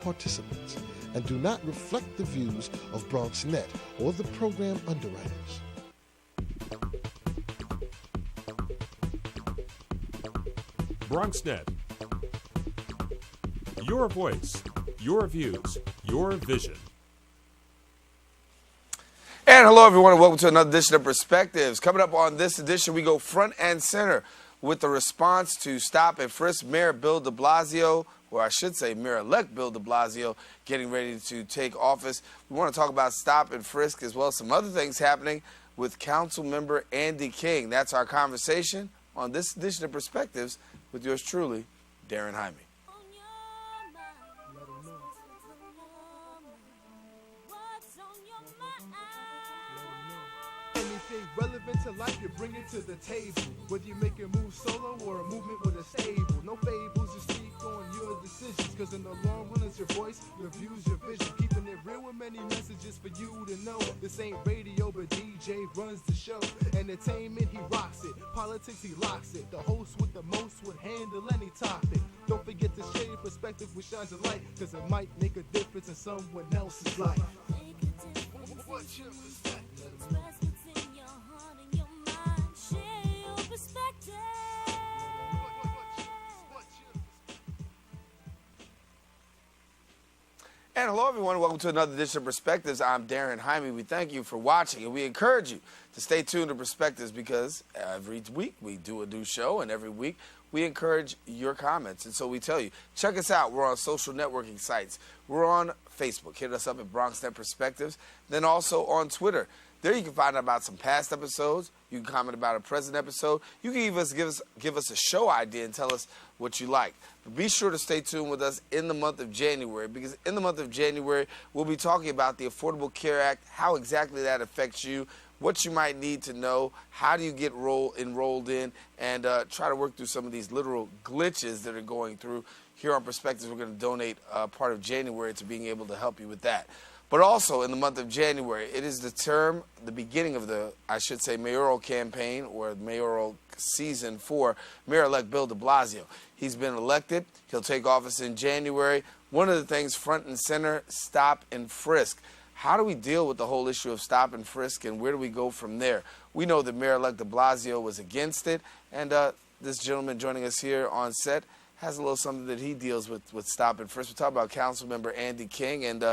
participants and do not reflect the views of BronxNet or the program underwriters. BronxNet. Your voice, your views, your vision. And hello, everyone, and welcome to another edition of Perspectives. Coming up on this edition, we go front and center with the response to stop and frisk Mayor Bill de Blasio, or I should say Mayor-elect Bill de Blasio, getting ready to take office. We want to talk about stop and frisk as well as some other things happening with Council Member Andy King. That's our conversation on this edition of Perspectives with yours truly, Darren Jaime. Anything relevant to life, you bring it to the table. Whether you make a move solo or a movement with a stable. No fables, you speak on your decisions. Cause in the long run, it's your voice, your views, your vision. Keeping it real with many messages for you to know. This ain't radio, but DJ runs the show. Entertainment, he rocks it. Politics, he locks it. The host with the most would handle any topic. Don't forget to share your perspective, which shines a light. Cause it might make a difference in someone else's life. What's your perspective? And hello, everyone. Welcome to another edition of Perspectives. I'm Darren Jaime. We thank you for watching, and we encourage you to stay tuned to Perspectives because every week we do a new show, and every week we encourage your comments. And so we tell you, check us out. We're on social networking sites. We're on Facebook. Hit us up at BronxNet Perspectives. Then also on Twitter. There you can find out about some past episodes. You can comment about a present episode. You can give us a show idea and tell us what you like. But be sure to stay tuned with us in the month of January, because in the month of January, we'll be talking about the Affordable Care Act, how exactly that affects you, what you might need to know, how do you get enrolled in, and try to work through some of these literal glitches that are going through. Here on Perspectives, we're going to donate part of January to being able to help you with that. But also in the month of January, it is the beginning of the, I should say, mayoral campaign or mayoral season for Mayor-elect Bill de Blasio. He's been elected. He'll take office in January. One of the things front and center, stop and frisk. How do we deal with the whole issue of stop and frisk, and where do we go from there? We know that Mayor-elect de Blasio was against it, and this gentleman joining us here on set has a little something that he deals with stop and frisk. We're talking about Councilmember Andy King, and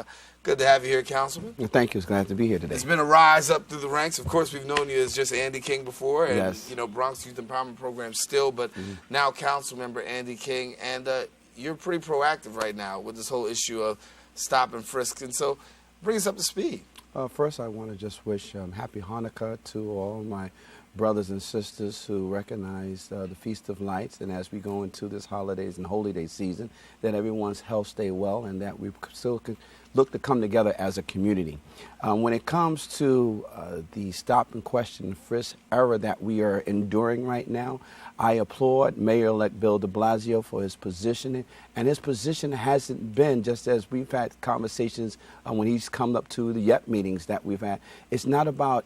good to have you here, Councilman. Thank you. It's glad to be here today. It's been a rise up through the ranks. Of course, we've known you as just Andy King before, and yes, Bronx Youth Empowerment Program still, but now Councilmember Andy King, and you're pretty proactive right now with this whole issue of stop and frisk. And so, bring us up to speed. First, I want to just wish Happy Hanukkah to all my brothers and sisters who recognize the Feast of Lights, and as we go into this holidays and holy day season, that everyone's health stay well and that we still can look to come together as a community. When it comes to the stop and question and frisk era that we are enduring right now, I applaud Mayor-elect Bill de Blasio for his positioning, and his position hasn't been, just as we've had conversations when he's come up to the YEP meetings that we've had, it's not about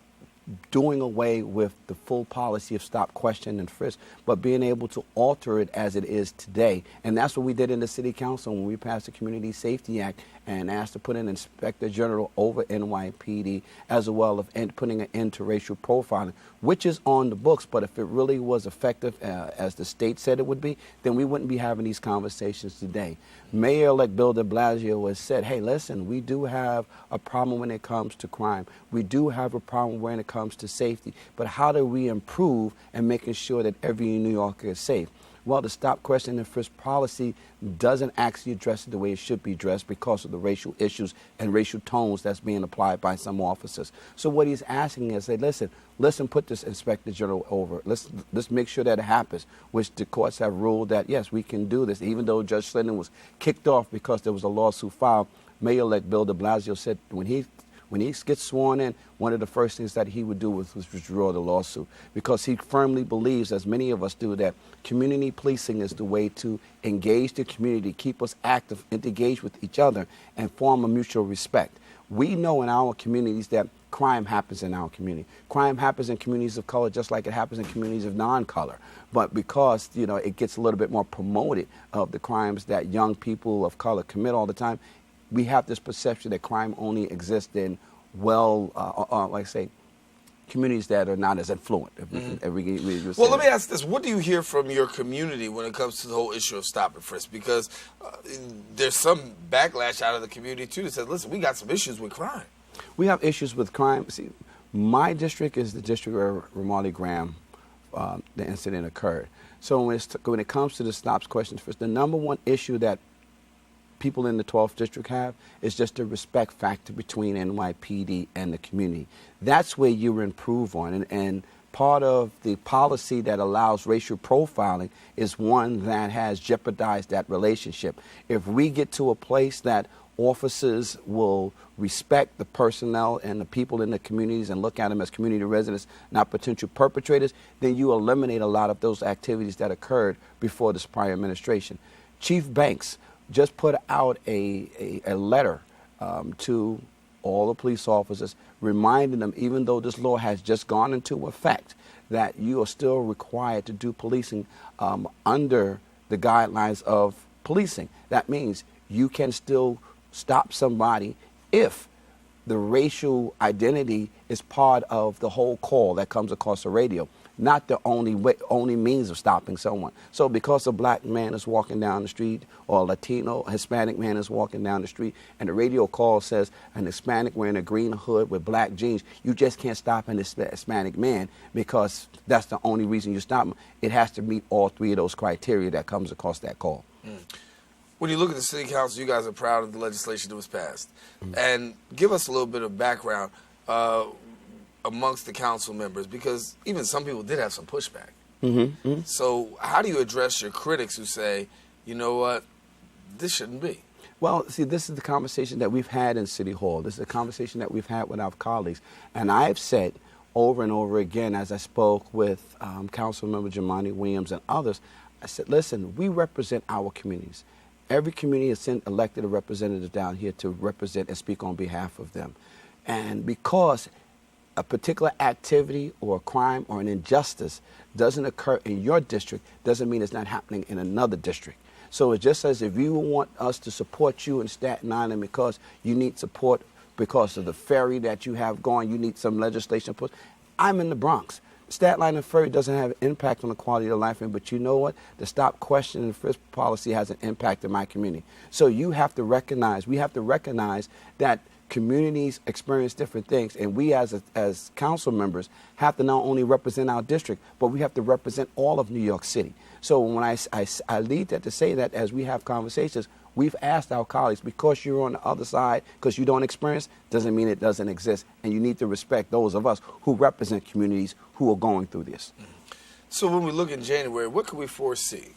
doing away with the full policy of stop, question, and frisk, but being able to alter it as it is today. And that's what we did in the City Council when we passed the Community Safety Act and asked to put an Inspector General over NYPD, as well as putting an end to racial profiling, which is on the books. But if it really was effective, as the state said it would be, then we wouldn't be having these conversations today. Mayor-elect Bill de Blasio has said, hey, listen, we do have a problem when it comes to crime. We do have a problem when it comes to safety. But how do we improve and making sure that every New Yorker is safe? Well, the stop, question, and frisk policy doesn't actually address it the way it should be addressed because of the racial issues and racial tones that's being applied by some officers. So what he's asking is, say, listen, put this Inspector General over. Let's make sure that it happens, which the courts have ruled that, yes, we can do this. Even though Judge Slayton was kicked off because there was a lawsuit filed, Mayor-elect Bill de Blasio said when he gets sworn in, one of the first things that he would do was withdraw the lawsuit, because he firmly believes, as many of us do, that community policing is the way to engage the community, keep us active, engage with each other, and form a mutual respect. we know in our communities that crime happens in our community. Crime happens in communities of color just like it happens in communities of non-color. But because, it gets a little bit more promoted of the crimes that young people of color commit all the time, we have this perception that crime only exists in, communities that are not as affluent. Well, let me ask this. What do you hear from your community when it comes to the whole issue of stop and frisk? Because there's some backlash out of the community, too, that says, listen, we got some issues with crime. We have issues with crime. See, my district is the district where Ramarley Graham, the incident occurred. So when it comes to the stops questions first, the number one issue that people in the 12th district have is just the respect factor between NYPD and the community. That's where you improve on. And part of the policy that allows racial profiling is one that has jeopardized that relationship. If we get to a place that officers will respect the personnel and the people in the communities and look at them as community residents, not potential perpetrators, then you eliminate a lot of those activities that occurred before this prior administration. Chief Banks just put out a letter to all the police officers reminding them, even though this law has just gone into effect, that you are still required to do policing under the guidelines of policing. That means you can still stop somebody if the racial identity is part of the whole call that comes across the radio, not the only means of stopping someone. So because a black man is walking down the street or a Latino, Hispanic man is walking down the street and the radio call says an Hispanic wearing a green hood with black jeans, you just can't stop an Hispanic man because that's the only reason you stop him. It has to meet all three of those criteria that comes across that call. When you look at the city council, you guys are proud of the legislation that was passed. And give us a little bit of background amongst the council members, because even some people did have some pushback. So how do you address your critics who say, you know what, this shouldn't be? Well, see, this is the conversation that we've had in City Hall. This is a conversation that we've had with our colleagues. And I've said over and over again, as I spoke with Councilmember Jumaane Williams and others, I said, listen, we represent our communities. Every community has sent elected a representative down here to represent and speak on behalf of them. And because a particular activity or a crime or an injustice doesn't occur in your district doesn't mean it's not happening in another district. So it just says if you want us to support you in Staten Island because you need support because of the ferry that you have going, you need some legislation put. I'm in the Bronx. Staten Island ferry doesn't have an impact on the quality of life, but you know what? The stop, question, and frisk policy has an impact in my community. So you have to recognize, we have to recognize that communities experience different things, and we as council members have to not only represent our district, but we have to represent all of New York City. So when I lead that to say that as we have conversations, we've asked our colleagues, because you're on the other side, because you don't experience, doesn't mean it doesn't exist. And you need to respect those of us who represent communities who are going through this. So when we look in January, what can we foresee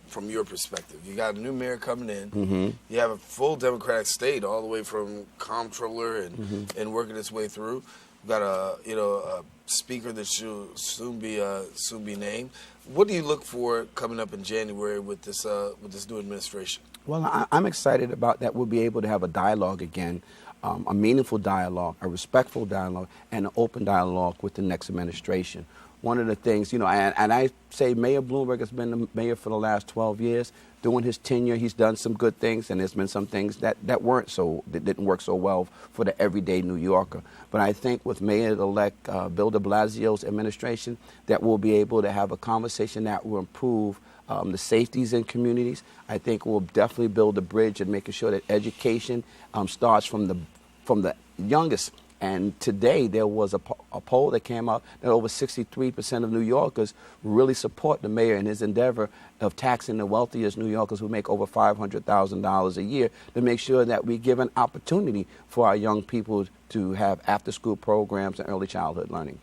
from your perspective? You got a new mayor coming in. You have a full Democratic state all the way from comptroller and working its way through. You've got a speaker that should soon be named. What do you look for coming up in January with this new administration? Well, I'm excited about that. We'll be able to have a dialogue again, a meaningful dialogue, a respectful dialogue, and an open dialogue with the next administration. One of the things, and I say Mayor Bloomberg has been the mayor for the last 12 years. During his tenure, he's done some good things, and there's been some things that didn't work so well for the everyday New Yorker. But I think with Mayor-elect Bill de Blasio's administration, that we'll be able to have a conversation that will improve the safeties in communities. I think we'll definitely build a bridge and making sure that education starts from the youngest. And today there was a poll that came out that over 63% of New Yorkers really support the mayor in his endeavor of taxing the wealthiest New Yorkers who make over $500,000 a year to make sure that we give an opportunity for our young people to have after-school programs and early childhood learning.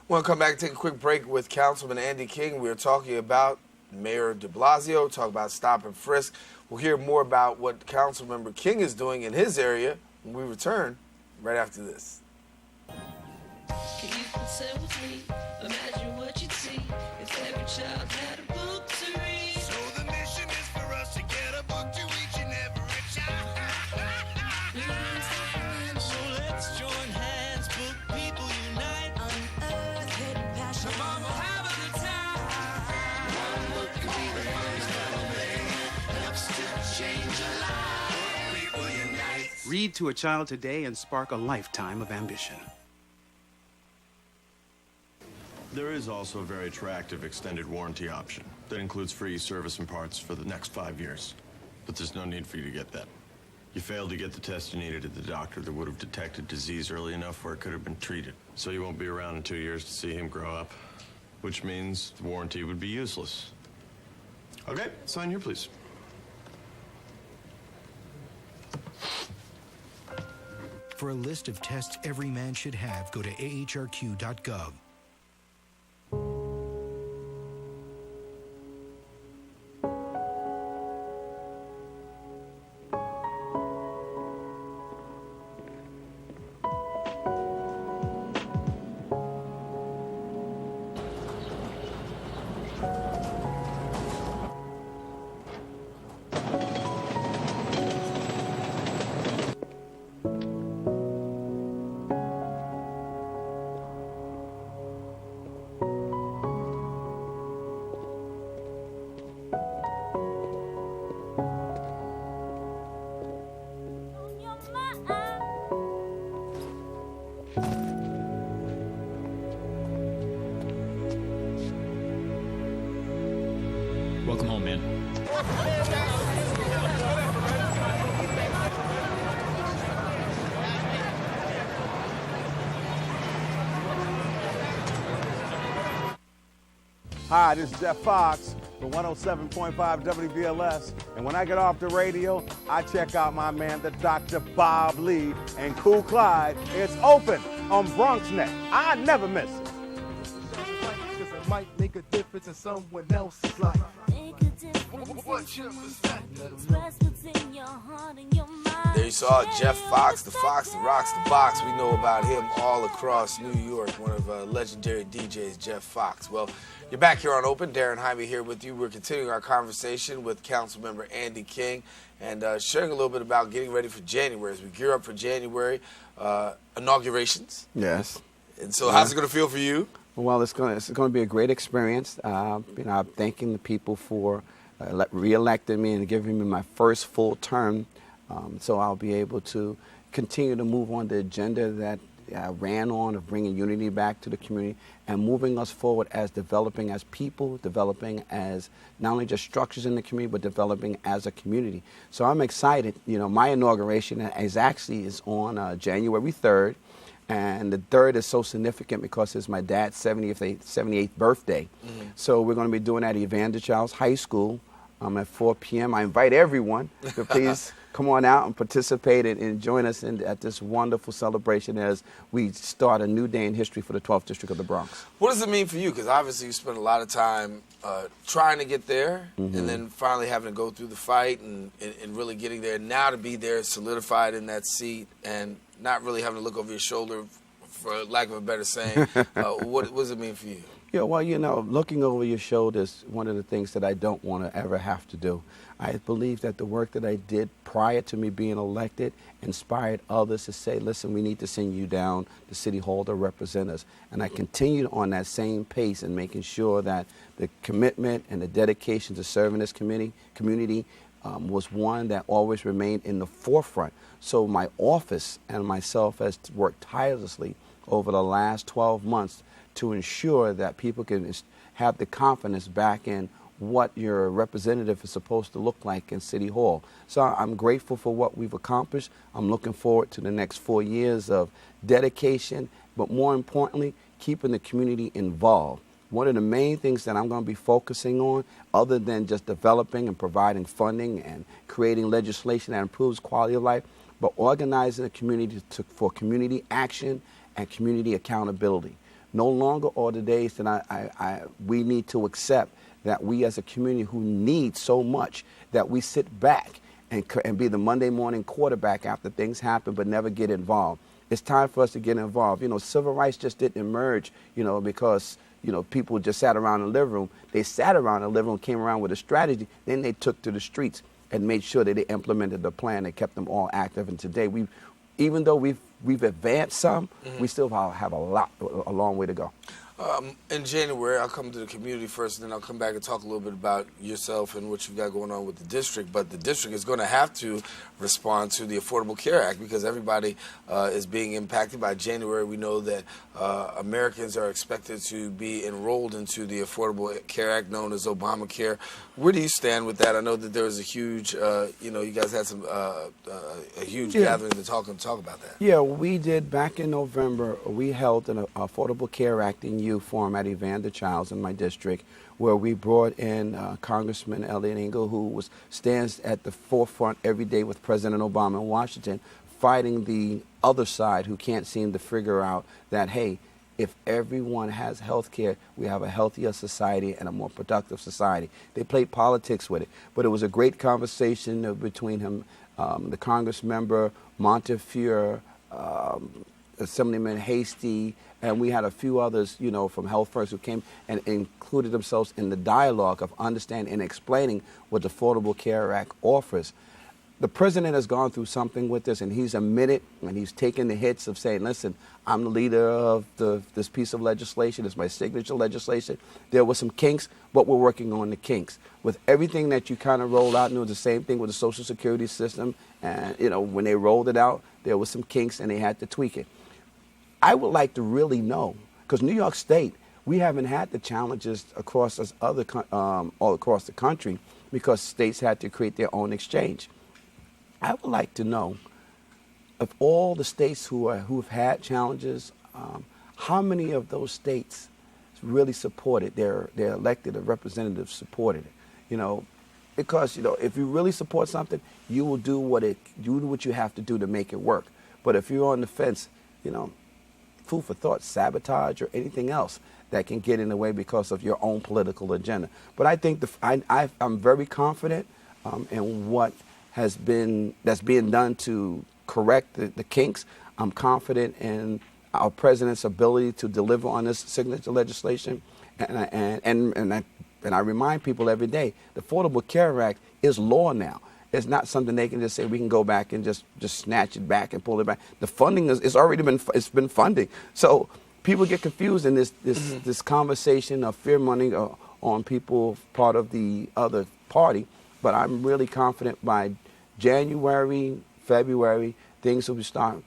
We'll come back and take a quick break with Councilman Andy King. We're talking about Mayor de Blasio, talk about stop and frisk. We'll hear more about what Councilmember King is doing in his area when we return right after this. Can you consent with me? Imagine what you'd see if every child had a book to read. So the mission is for us to get a book to each and every child. Read to a child today and spark a lifetime of ambition. There is also a very attractive extended warranty option that includes free service and parts for the next 5 years. But there's no need for you to get that. You failed to get the test you needed at the doctor that would have detected disease early enough where it could have been treated. So you won't be around in 2 years to see him grow up, which means the warranty would be useless. Okay, sign here, please. For a list of tests every man should have, go to ahrq.gov. Welcome home, man. Hi, this is Jeff Fox for 107.5 WVLS. And when I get off the radio, I check out my man, the Dr. Bob Lee and Cool Clyde. It's open on BronxNet. I never miss it. Cause it might make a difference in someone else's life. What's your perspective? There you saw Jeff Fox, the Fox that rocks the box. We know about him all across New York, one of legendary DJs, Jeff Fox. Well, you're back here on Open. Darren Jaime here with you. We're continuing our conversation with Councilmember Andy King and sharing a little bit about getting ready for January. As we gear up for January, inaugurations. Yes. And so how's it going to feel for you? Well, it's going to be a great experience. I'm thanking the people for re-electing me and giving me my first full term. So I'll be able to continue to move on the agenda that I ran on of bringing unity back to the community and moving us forward as developing as people, developing as not only just structures in the community, but developing as a community. So I'm excited. You know, my inauguration is on January 3rd. And the 3rd is so significant because it's my dad's 78th birthday. Mm-hmm. So we're going to be doing that at Evander Childs High School at 4 p.m. I invite everyone to please come on out and participate and join us at this wonderful celebration as we start a new day in history for the 12th District of the Bronx. What does it mean for you? Because obviously you spent a lot of time trying to get there, Mm-hmm. and then finally having to go through the fight and really getting there. Now to be there, solidified in that seat, and not really having to look over your shoulder, for lack of a better saying. What does it mean for you? Yeah, well, you know, looking over your shoulder is one of the things that I don't want to ever have to do. I believe that the work that I did prior to me being elected inspired others to say, listen, we need to send you down to City Hall to represent us. And I continued on that same pace and making sure that the commitment and the dedication to serving this community was one that always remained in the forefront. So my office and myself has worked tirelessly over the last 12 months to ensure that people can have the confidence back in what your representative is supposed to look like in City Hall. So I'm grateful for what we've accomplished. I'm looking forward to the next 4 years of dedication, but more importantly, keeping the community involved. One of the main things that I'm going to be focusing on, other than just developing and providing funding and creating legislation that improves quality of life, but organizing the community for community action and community accountability. No longer are the days that we need to accept that we as a community who need so much that we sit back and be the Monday morning quarterback after things happen but never get involved. It's time for us to get involved. You know, civil rights just didn't emerge, you know, because, you know, people just sat around in the living room. They sat around in the living room, came around with a strategy, then they took to the streets and made sure that they implemented the plan and kept them all active. And today, even though we've advanced some, we still have a long way to go. In January, I'll come to the community first, and then I'll come back and talk a little bit about yourself and what you've got going on with the district. But the district is going to have to respond to the Affordable Care Act because everybody is being impacted. By January, we know that Americans are expected to be enrolled into the Affordable Care Act, known as Obamacare. Where do you stand with that? I know that there was a huge, you guys had some a huge gathering to talk about that. Yeah, we did back in November. We held an Affordable Care Act in You forum at Evander Childs in my district, where we brought in Congressman Eliot Engel, who stands at the forefront every day with President Obama in Washington, fighting the other side who can't seem to figure out that, hey, if everyone has health care, we have a healthier society and a more productive society. They played politics with it, but it was a great conversation between him, the Congress member, Montefiore, Assemblyman Hasty, and we had a few others, from Health First who came and included themselves in the dialogue of understanding and explaining what the Affordable Care Act offers. The president has gone through something with this, and he's admitted, and he's taken the hits of saying, listen, I'm the leader of this piece of legislation. It's my signature legislation. There were some kinks, but we're working on the kinks. With everything that you kind of rolled out, and it was the same thing with the Social Security system, and, when they rolled it out, there was some kinks, and they had to tweak it. I would like to really know, because New York State, we haven't had the challenges across all across the country because states had to create their own exchange. I would like to know of all the states who have had challenges, how many of those states really supported their elected or representatives supported it? Because if you really support something, you will do what you have to do to make it work. But if you're on the fence, food for thought, sabotage, or anything else that can get in the way because of your own political agenda. But I think I'm very confident in what that's being done to correct the kinks. I'm confident in our president's ability to deliver on this signature legislation, and I remind people every day, the Affordable Care Act is law now. It's not something they can just say we can go back and just snatch it back and pull it back. The funding it's already been funding. So people get confused in this conversation of fear money on people part of the other party. But I'm really confident by January, February, things will start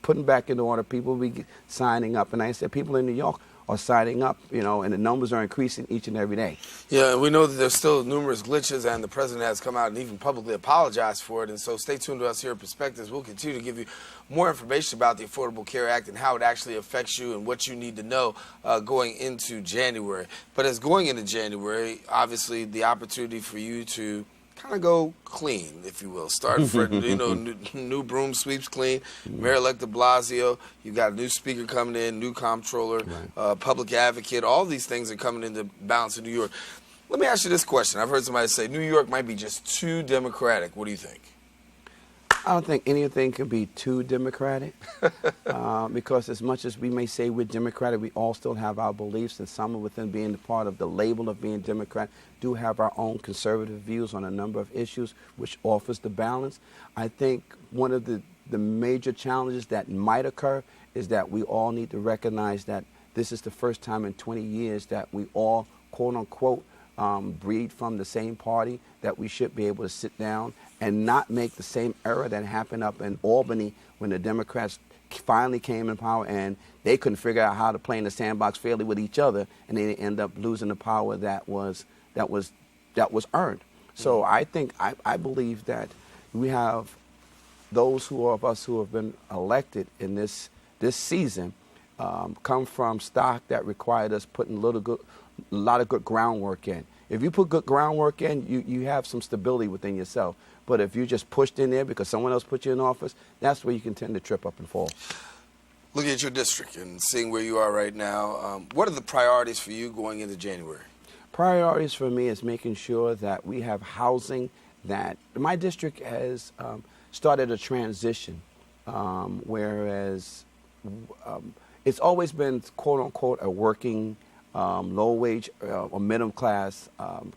putting back into order. People will be signing up, and I said people in New York are signing up, and the numbers are increasing each and every day. Yeah, and we know that there's still numerous glitches, and the president has come out and even publicly apologized for it. And so stay tuned to us here at Perspectives. We'll continue to give you more information about the Affordable Care Act and how it actually affects you and what you need to know going into January. But as going into January, obviously the opportunity for you to kind of go clean, if you will. Start for new broom sweeps clean. Mayor-elect de Blasio, you've got a new speaker coming in, new comptroller, public advocate. All these things are coming into balance in New York. Let me ask you this question. I've heard somebody say New York might be just too democratic. What do you think? I don't think anything can be too democratic because as much as we may say we're democratic, we all still have our beliefs, and some within being a part of the label of being Democrat do have our own conservative views on a number of issues, which offers the balance. I think one of the major challenges that might occur is that we all need to recognize that this is the first time in 20 years that we all, quote unquote, breed from the same party, that we should be able to sit down and not make the same error that happened up in Albany when the Democrats finally came in power and they couldn't figure out how to play in the sandbox fairly with each other, and they end up losing the power that was earned. So I think I believe that we have those of us who have been elected in this season come from stock that required us putting a lot of good groundwork in. If you put good groundwork in, you have some stability within yourself. But if you're just pushed in there because someone else put you in office, that's where you can tend to trip up and fall. Looking at your district and seeing where you are right now, what are the priorities for you going into January? Priorities for me is making sure that we have housing that my district has started a transition, whereas it's always been, quote unquote, a working low wage or middle class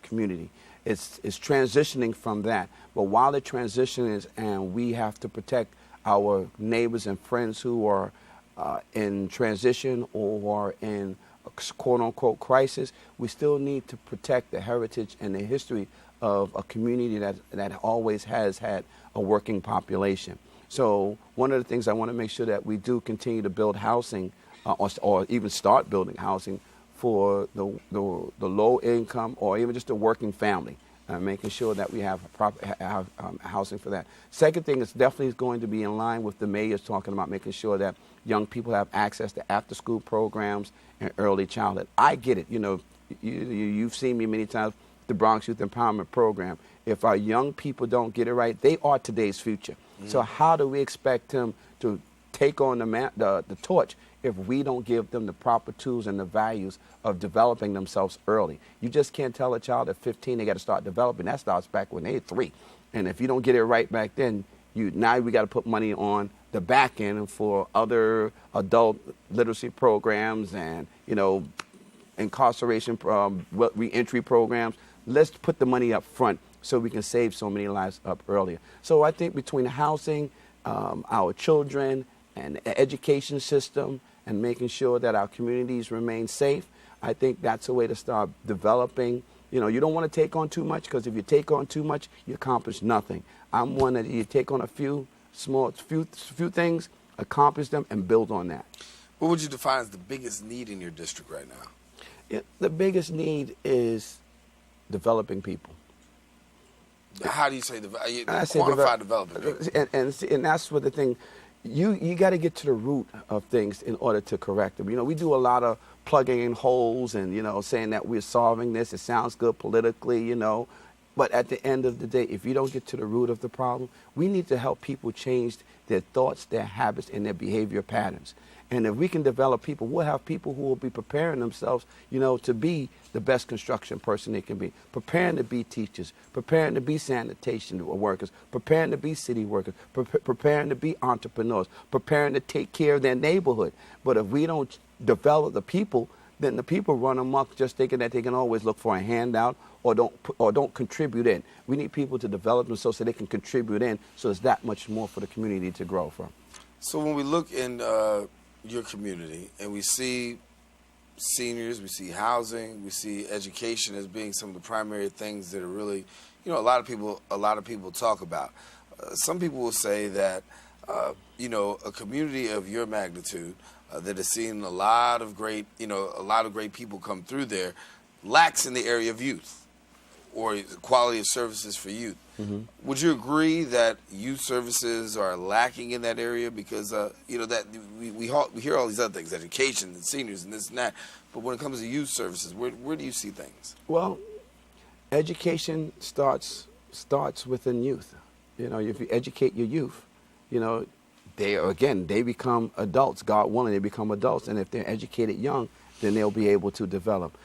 community. It's transitioning from that. But while it transitions and we have to protect our neighbors and friends who are in transition or in quote-unquote crisis, we still need to protect the heritage and the history of a community that always has had a working population. So one of the things I want to make sure that we do continue to build housing or even start building housing for the low income or even just a working family, making sure that we have proper housing for that. Second thing is definitely going to be in line with the mayor's talking about making sure that young people have access to after-school programs and early childhood. I get it. You know, you've seen me many times, the Bronx Youth Empowerment Program. If our young people don't get it right, they are today's future. So how do we expect them to take on the torch if we don't give them the proper tools and the values of developing themselves early? You just can't tell a child at 15 they got to start developing. That starts back when they're 3. And if you don't get it right back then, now we got to put money on the back end for other adult literacy programs and, you know, incarceration, reentry programs. Let's put the money up front so we can save so many lives up earlier. So I think between housing, our children, and the education system, and making sure that our communities remain safe, I think that's a way to start developing. You know, you don't want to take on too much, because if you take on too much, you accomplish nothing. I'm one that you take on a few things, accomplish them, and build on that. What would you define as the biggest need in your district right now? Yeah, the biggest need is developing people. How do you say quantify developing people? And that's what the thing. You got to get to the root of things in order to correct them. You know, we do a lot of plugging in holes and, you know, saying that we're solving this. It sounds good politically, you know. But at the end of the day, if you don't get to the root of the problem, we need to help people change their thoughts, their habits, and their behavior patterns. And if we can develop people, we'll have people who will be preparing themselves, you know, to be the best construction person they can be, preparing to be teachers, preparing to be sanitation workers, preparing to be city workers, preparing to be entrepreneurs, preparing to take care of their neighborhood. But if we don't develop the people, then the people run amok just thinking that they can always look for a handout or don't contribute in. We need people to develop themselves so they can contribute in, so there's that much more for the community to grow from. So when we look in your community and we see seniors, we see housing, we see education as being some of the primary things that are really, you know, a lot of people talk about. Some people will say that, you know, a community of your magnitude that has seen a lot of great people come through there lacks in the area of youth or quality of services for youth. Mm-hmm. Would you agree that youth services are lacking in that area? Because you know, that we hear all these other things, education and seniors and this and that, but when it comes to youth services, where do you see things? Well, education starts within youth. You know, if you educate your youth, you know, they become adults. God willing, they become adults, and if they're educated young, then they'll be able to develop.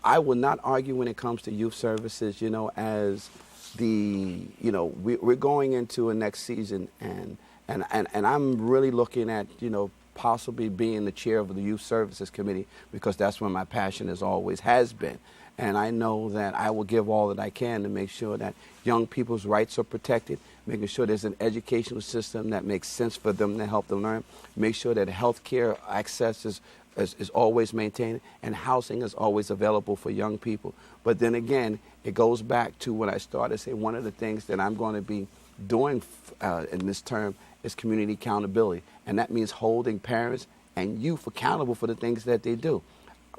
I will not argue when it comes to youth services, you know, as we're going into a next season, and I'm really looking at, you know, possibly being the chair of the Youth Services Committee, because that's where my passion always has been. And I know that I will give all that I can to make sure that young people's rights are protected, making sure there's an educational system that makes sense for them to help them learn, make sure that health care access is always maintained, and housing is always available for young people. But then again, it goes back to what I started to say. One of the things that I'm going to be doing in this term is community accountability, and that means holding parents and youth accountable for the things that they do.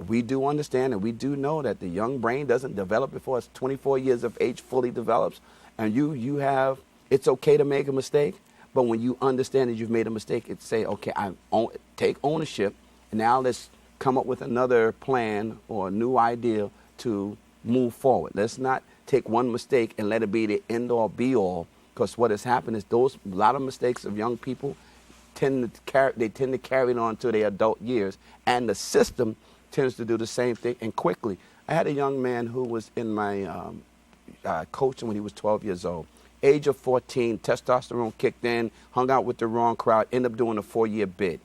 We do understand and we do know that the young brain doesn't develop before it's 24 years of age fully develops, and it's okay to make a mistake, but when you understand that you've made a mistake, it's say, okay, take ownership. And now let's come up with another plan or a new idea to move forward. Let's not take one mistake and let it be the end-all, be-all, because what has happened is a lot of mistakes of young people tend to carry it on to their adult years, and the system tends to do the same thing, and quickly. I had a young man who was in my coaching when he was 12 years old. Age of 14, testosterone kicked in, hung out with the wrong crowd, ended up doing a 4-year bid.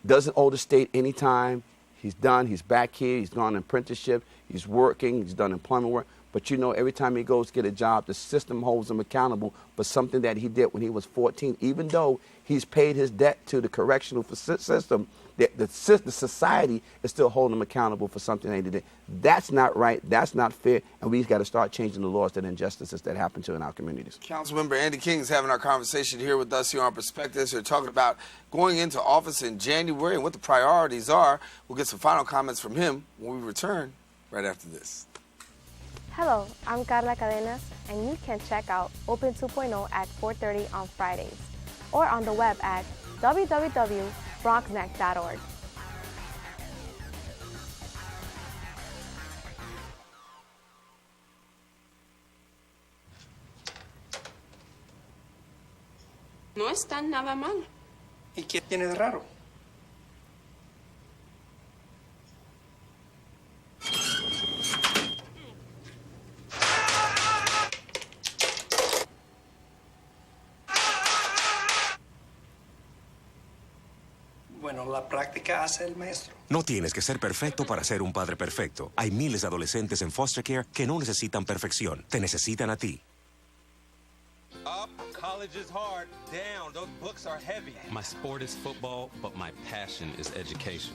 Doesn't owe the state any time. He's done. He's back here. He's gone on apprenticeship. He's working. He's done employment work. But you know, every time he goes to get a job, the system holds him accountable for something that he did when he was 14. Even though he's paid his debt to the correctional system, the society is still holding him accountable for something that he did. That's not right. That's not fair. And we've got to start changing the laws and injustices that happen to in our communities. Councilmember Andy King is having our conversation here with us here on Perspectives. We're talking about going into office in January and what the priorities are. We'll get some final comments from him when we return right after this. Hello, I'm Carla Cadenas, and you can check out Open 2.0 at 4:30 on Fridays, or on the web at www.bronxnet.org. No están nada mal. ¿Y qué tiene de raro? Bueno, la práctica hace el maestro. No tienes que ser perfecto para ser un padre perfecto. Hay miles de adolescentes en foster care que no necesitan perfección. Te necesitan a ti. Up, college is hard. Down, those books are heavy. My sport is football, but my passion is education.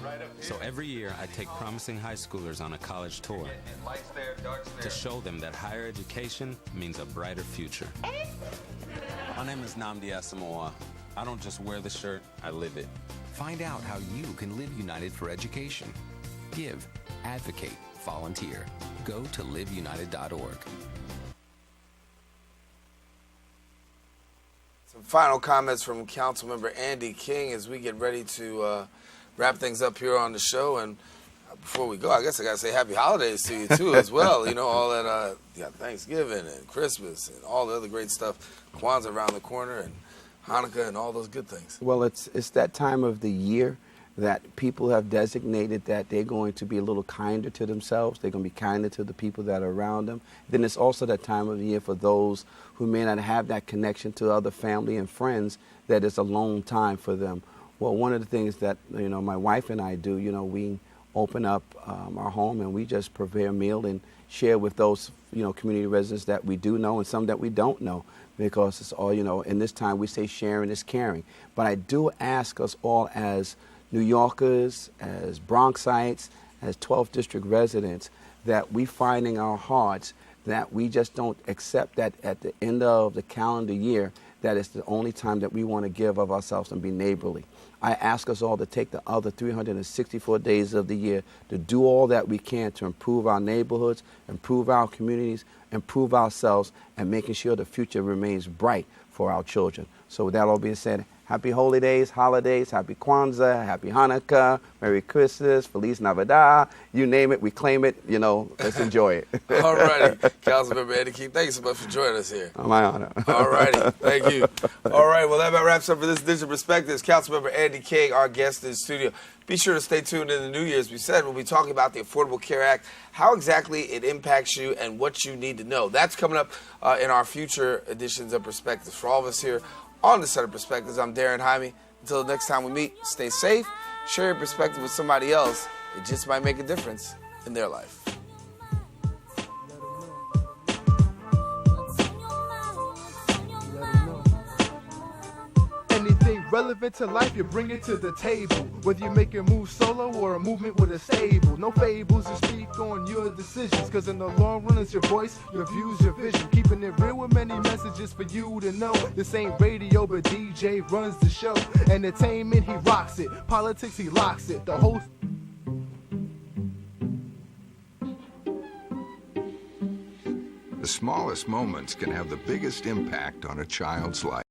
Right up here. So every year I take promising high schoolers on a college tour And lights there, darks there. to show them that higher education means a brighter future. My name is Nnamdi Asamoah. I don't just wear the shirt, I live it. Find out how you can live united for education. Give, advocate, volunteer. Go to liveunited.org. Some final comments from Councilmember Andy King as we get ready to wrap things up here on the show. And before we go, I guess I got to say happy holidays to you, too, as well. You know, all that, Thanksgiving and Christmas and all the other great stuff. Kwanzaa around the corner and Hanukkah and all those good things. Well, it's that time of the year that people have designated that they're going to be a little kinder to themselves. They're going to be kinder to the people that are around them. Then it's also that time of the year for those who may not have that connection to other family and friends, that it's a long time for them. Well, one of the things that, you know, my wife and I do, you know, we open up our home and we just prepare a meal and share with those, you know, community residents that we do know and some that we don't know. Because it's all, you know, in this time we say sharing is caring. But I do ask us all as New Yorkers, as Bronxites, as 12th District residents, that we find in our hearts that we just don't accept that at the end of the calendar year, that it's the only time that we want to give of ourselves and be neighborly. I ask us all to take the other 364 days of the year to do all that we can to improve our neighborhoods, improve our communities, improve ourselves, and making sure the future remains bright for our children. So with that all being said, happy holy days, holidays, happy Kwanzaa, happy Hanukkah, Merry Christmas, Feliz Navidad, you name it, we claim it, you know, let's enjoy it. All righty. Councilmember Andy King, thank you so much for joining us here. My honor. All righty. Thank you. All right. Well, that about wraps up for this edition of Perspectives. Councilmember Andy King, our guest in the studio. Be sure to stay tuned in the New Year. As we said, we'll be talking about the Affordable Care Act, how exactly it impacts you and what you need to know. That's coming up in our future editions of Perspectives. For all of us here on the set of Perspectives, I'm Darren Jaime. Until the next time we meet, stay safe, share your perspective with somebody else. It just might make a difference in their life. Anything relevant to life, you bring it to the table. Whether you make a move solo or a movement with a stable. No fables to speak on your decisions, cause in the long run it's your voice, your views, your vision. Keeping it real with many messages for you to know. This ain't radio, but DJ runs the show. Entertainment, he rocks it. Politics, he locks it. The whole... The smallest moments can have the biggest impact on a child's life.